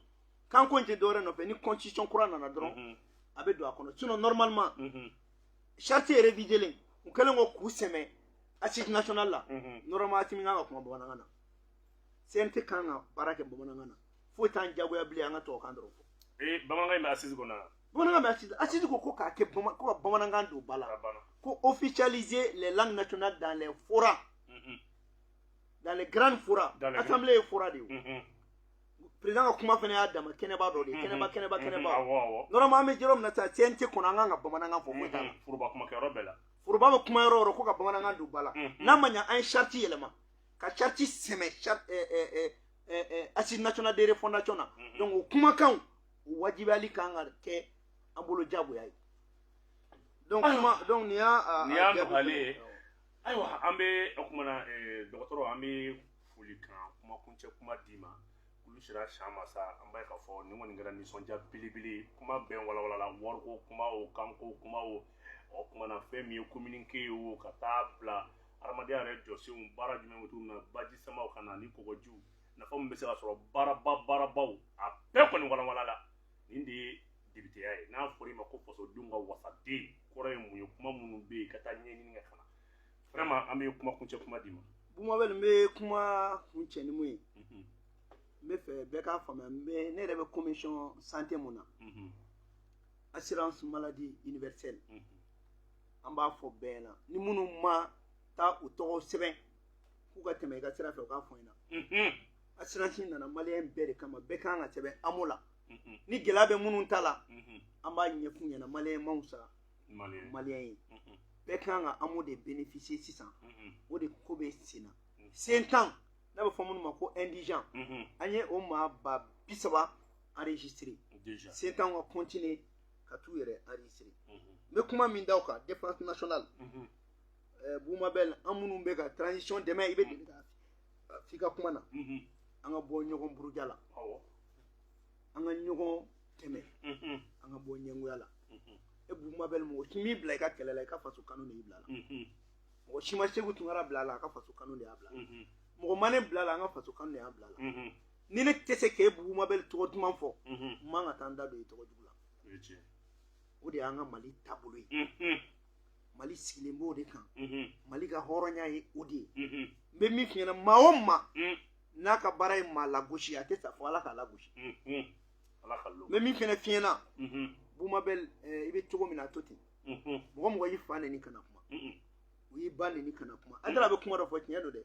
kan ko in tɛ dɔwɛrɛ nɔfɛ ni constitution kura nana dɔrɔn a bɛ don a kɔnɔ sinon normalement charte yɛrɛ révisé u kɛlen ko k'u sɛmɛ assise nationale la normalement Asimi kan ka kuma bamanankan na CNT kan ka baara kɛ bamanankan na foyi t'an jagoya bilen an ka tubabukan dɔrɔn fɔ bamanankan bɛ assise kɔnɔ bamanankan bɛ assise ko k'a kɛ ko ka bamanankan don ba la ko officialiser les langues nationales dans les forats dans les grandes forats assemblée ye fora de ye président ka kuma fɛnɛ y'a dama kɛnɛba dɔ de ye kɛnɛba normalement an bɛ yɔrɔ min na sisan CNT kɔnɔ an kan ka bamanankan fɔ foyi t'a la foroba kumakɛyɔrɔ bɛɛ la foroba bɛ kuma yɔrɔ o yɔrɔ ko ka bamanankan don ba la n'a ma ɲɛ an ye charte yɛlɛma ka charte sɛmɛ assise nationale de refondation na donc o kumakanw o wajibiyali kan ka kɛ an bolo jagoya ye donc nin y'a nɔgɔyalen ye ayiwa an bɛ o kumana dɔgɔtɔrɔ an bɛ foli kan kuma kuncɛ kuma d'i ma olu sera siyan ma sa an b'a ye k'a fɔ nin kɔni kɛra nisɔndiya belebele kuma bɛn walawala wariko kuma o kanko kuma o ɔ kumana fɛn min ye communiqué ye o ka taa bila adamadenya yɛrɛ jɔsenw baara jumɛn bɛ cogo min na baji samaw ka na ni kɔgɔjiw nafa min bɛ se ka sɔrɔ baarabaw a bɛɛ kɔni walawala nin de ye dibiteya ye n'a fɔra i ma ko fasodenw ka wasaden kɔrɔ ye mun ye kuma minnu bɛ yen ka taa ɲɛɲini ka kana vraiment an bɛ kuma kuncɛ kuma di ma Bumabel n bɛ kuma kuncɛ ni mun ye n bɛ fɛ bɛɛ k'a faamuya ne yɛrɛ bɛ commission santé mun na assurance maladie universelle an b'a fɔ bɛɛ ɲɛna ni minnu ma taa u tɔgɔ sɛbɛn k'u ka tɛmɛ i ka sira fɛ u k'a fɔ n ɲɛna assurance nana maliyɛn bɛɛ de kama bɛɛ kan ka sɛbɛn AMO la ni gɛlɛya bɛ minnu ta la an b'a ɲɛf'u ɲɛna maliyɛn ma wusa maliyɛn ye bɛɛ kan ka AMO de bénéficier sisan o de ko bɛ sen na sen tan n'a bɛ fɔ minnu ma ko indigent an ye o maa ba 30 enregistré sen tan ka continuer ka t'u yɛrɛ enregistré n bɛ kuma min da o kan défense nationale Bumabel an minnu bɛ ka transition dɛmɛ i bɛ deli ka f'i ka kuma na an ka bɔ ɲɔgɔn buruja la an ka ɲɔgɔn tɛmɛ an ka bɔ ɲɛngoya la Bumabel mɔgɔ si m'i bila i ka kɛlɛ la i ka faso kanu de y'i bila la mɔgɔ si ma Segu Tunkara bila la a ka faso kanu de y'a bila la mɔgɔ ma ne bila la an ka faso kanu de y'a bila la ni ne tɛ se k'e Bumabel tɔgɔ duman fɔ n man ka taa n da don i tɔgɔ jugu la o de y'an ka Mali taabolo ye Mali sigilen b'o de kan Mali ka hɔrɔnya ye o de ye n bɛ min f'i ɲɛna maa o maa n'a ka baara ye maa lagosi a tɛ sa fɔ Ala k'a lagosi n bɛ min fɛnɛ f'i ɲɛna Bumabel i bɛ cogo min na a to ten mɔgɔ mɔgɔ y'i fa neni kana kuma u y'i ba neni kana kuma a dara bɛ kuma dɔ fɔ tiɲɛ don dɛ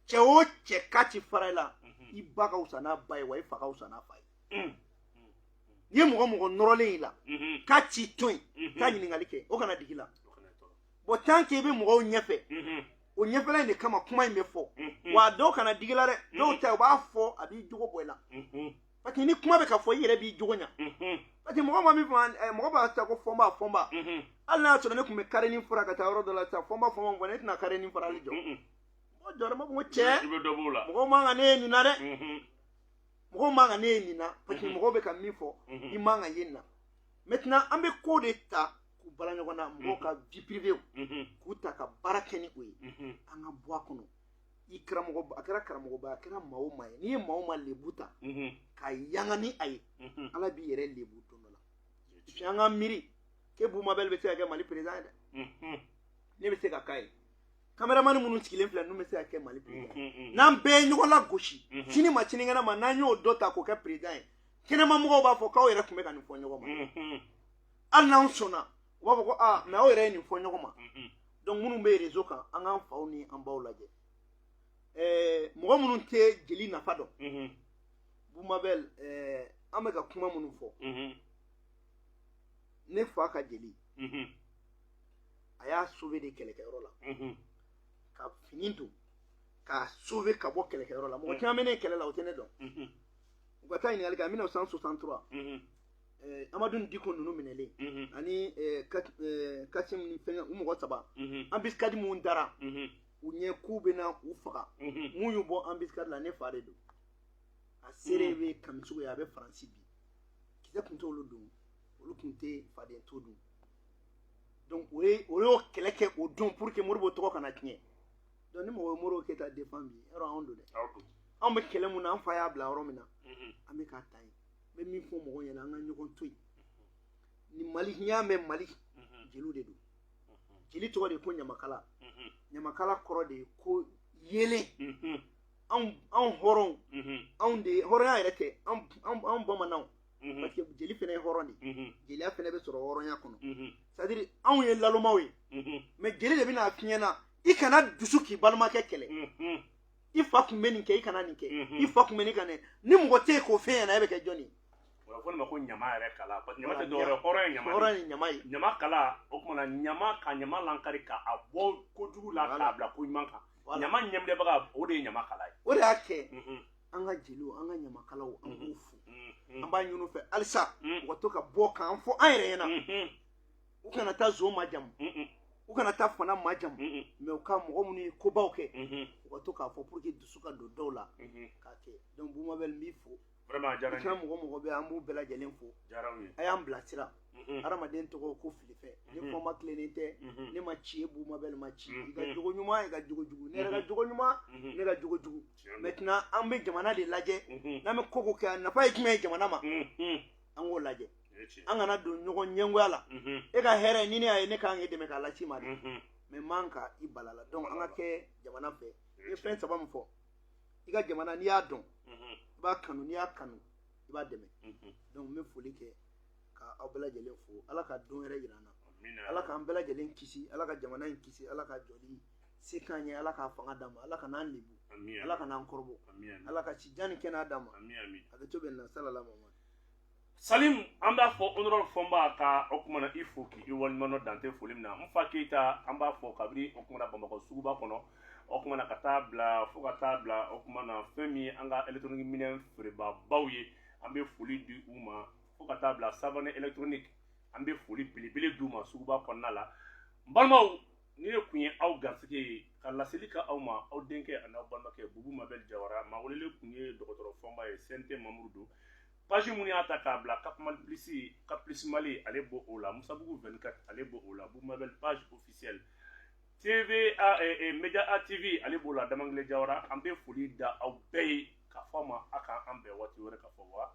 cɛ o cɛ k'a ti fara i la i ba ka wusa n'a ba ye wa i fa ka wusa n'a fa ye n'i ye mɔgɔ mɔgɔ nɔrɔlen y'i la k'a t'i to yen k'a ɲininkali kɛ o kana digi la bon tant que i bɛ mɔgɔw ɲɛfɛ o ɲɛfɛla in de kama kuma in bɛ fɔ wa dɔw kana digi la dɛ dɔw ta u b'a fɔ a b'i jogo bɔ i la parce que ni kuma bɛ ka fɔ i yɛrɛ b'i jogo ɲa parce que mɔgɔ ma min fɔ mɔgɔ b'a ta ko fɔnba hali n'a y'a sɔrɔ ne tun bɛ karenin fara ka taa yɔrɔ dɔ la sisan fɔnba fɔ ne tɛna karenin fara hali jɔ mɔgɔ jɔra ma ko cɛ mɔgɔ man ka ne ye nin na dɛ mɔgɔ man ka ne ye nin na parce que mɔgɔ bɛ ka min fɔ i man ka ye nin na maintenant an bɛ ko de ta k'u bala ɲɔgɔn na mɔgɔw ka vie privée k'u ta ka baara kɛ ni o ye an ka bɔ a kɔnɔ i karamɔgɔ a kɛra karamɔgɔba a kɛra maa o maa ye n'i ye maa o maa lebu ta ka yanga ni a ye Ala b'i yɛrɛ lebu don dɔ la puis an ka miiri ke Bumabel bɛ se ka kɛ Mali président ye dɛ ne bɛ se ka k'a ye caméraman minnu sigilen filɛ ninnu bɛ se ka kɛ Mali président n'an bɛɛ ye ɲɔgɔn lagosi sini ma sinikɛnɛ ma n'an y'o dɔ ta k'o kɛ président ye kɛnɛma mɔgɔw b'a fɔ k'aw yɛrɛ tun bɛ ka nin fɔ ɲɔgɔn ma hali n'anw sɔnna u b'a fɔ ko mais aw yɛrɛ ye nin fɔ ɲɔgɔn ma donc minnu bɛ réseau kan an k'an faw ni an baw lajɛ mɔgɔ minnu tɛ jeli nafa dɔn Bumabel an bɛ ka kuma minnu fɔ ne fa ka jeli a y'a sauvé de kɛlɛkɛyɔrɔ la ka fini don k'a sauvé ka bɔ kɛlɛkɛyɔrɔ la mɔgɔ caman bɛ ne kɛlɛ la o tɛ ne dɔn u ka taa ɲininkali kɛ en 1963 Amadu Diko ninnu minɛlen ani Kasim ni fɛngɛ u mɔgɔ 3 embuscade mun dara u ɲɛ k'u bɛna u faga mun y'u bɔ embuscade la ne fa de don a seere bɛ Kamisogo ye a bɛ Faransi bi kisɛ tun t'olu don olu tun tɛ faden to dun donc o y'o kɛlɛ kɛ o don pour que Moribo tɔgɔ kana tiɲɛ donc ni mɔgɔ ye Moribo Keyita défend bi yɔrɔ anw don dɛ anw bɛ kɛlɛ mun na an fa y'a bila yɔrɔ min na an bɛ k'a ta yen n bɛ min fɔ mɔgɔw ɲɛna an ka ɲɔgɔn to yen ni Mali n'i y'a mɛn Mali jeliw de don jeli tɔgɔ de ye ko ɲamakala ɲamakala kɔrɔ de ye ko yeelen anw hɔrɔnw anw de hɔrɔnya yɛrɛ tɛ anw bamananw parce que jeli fɛnɛ ye hɔrɔn de jeliya fɛnɛ bɛ sɔrɔ hɔrɔnya kɔnɔ c'est à dire anw ye lalomaw ye mais jeli de bɛna f'i ɲɛna i kana dusu k'i balimakɛ kɛlɛ i fa tun bɛ nin kɛ i kana nin kɛ i fa tun bɛ nin kan ni mɔgɔ tɛ yen k'o fɛn ɲɛna e bɛ kɛ jɔn ye o fɔ ne ma ko ɲama yɛrɛ kala parce que ɲama tɛ dɔwɛrɛ hɔrɔn ye ɲama ye ɲama kala o kumana ɲama ka ɲama lankari ka a bɔ kojugu la k'a bila ko ɲuman kan ɲama ɲɛminɛbaga o de ye ɲama kala ye o de y'a kɛ an ka jeliw an ka ɲamakalaw an b'u fo an b'a ɲini u fɛ halisa u ka to ka bɔ k'an fɔ an yɛrɛ ɲɛna u kana taa zo majamu u kana taa fana majamu mais u ka mɔgɔ minnu ye kobaw kɛ u ka to k'a fɔ pour que dusu ka don dɔw la k'a kɛ donc Bumabel n b'i fo vraiment diyara n ye mɔgɔ bɛ an b'u bɛɛ lajɛlen fo a y'an bilasira hadamaden tɔgɔ ko filifɛ ni fɔma tilennen tɛ ne ma ci ye Bumabel ma ci i ka jogo ɲuman i ka jogo jugu ne yɛrɛ ka jogo ɲuman ne ka jogo jugu maintenant an bɛ jamana de lajɛ n'an bɛ ko ko kɛ a nafa ye jumɛn ye jamana ma an k'o lajɛ an kana don ɲɔgɔn ɲɛngoya la e ka hɛrɛ ni ne y'a ye ne k'an k'e dɛmɛ k'a lasi ma de mais manka i balala donc an ka kɛ jamana fɛ i ye fɛn saba min fɔ i ka jamana n'i y'a dɔn i b'a kanu n'i y'a kanu i b'a dɛmɛ donc n bɛ foli kɛ ka aw bɛɛ lajɛlen fo ala ka don wɛrɛ yira an na ala k'an bɛɛ lajɛlen kisi ala ka jamana in kisi ala ka jɔli se k'an ye ala k'a fanga d'an ma ala ka n'an lebu ala ka n'an kɔrɔbɔ ala ka ci janni kɛnɛ d'an ma a bɛ to bɛ na salala mamadu Salim an b'a fɔ honorable Fɔnba ka o kumana i fo k'i waliɲuman dante foli min na n fa Keyita an b'a fɔ kabini o kumana Bamakɔ suguba kɔnɔ o kumana ka taa bila fo ka taa bila o kumana fɛn min an ka électronique minɛn feerebabaw ye an bɛ foli di u ma fo ka taa bila savane électronique an bɛ foli belebele d'u ma suguba kɔnɔna la n balimaw ni de kun ye aw garisɛgɛ ye ka laseli ka aw ma aw denkɛ ani aw balimakɛ Bubu Mabel Jawara maa welelen kun ye dɔgɔtɔrɔ Fɔnba ye CNT Mamudu don page mun y'a ta k'a bila Cap Plus Mali ale bɔ o la Musabugu 24 ale bɔ o la Bubu Mabel page officielle Media A TV ale b'o la Damangile Jawara an bɛ foli da aw bɛɛ ye k'a fɔ a ma a k'an bɛn waati wɛrɛ ka fɔ wa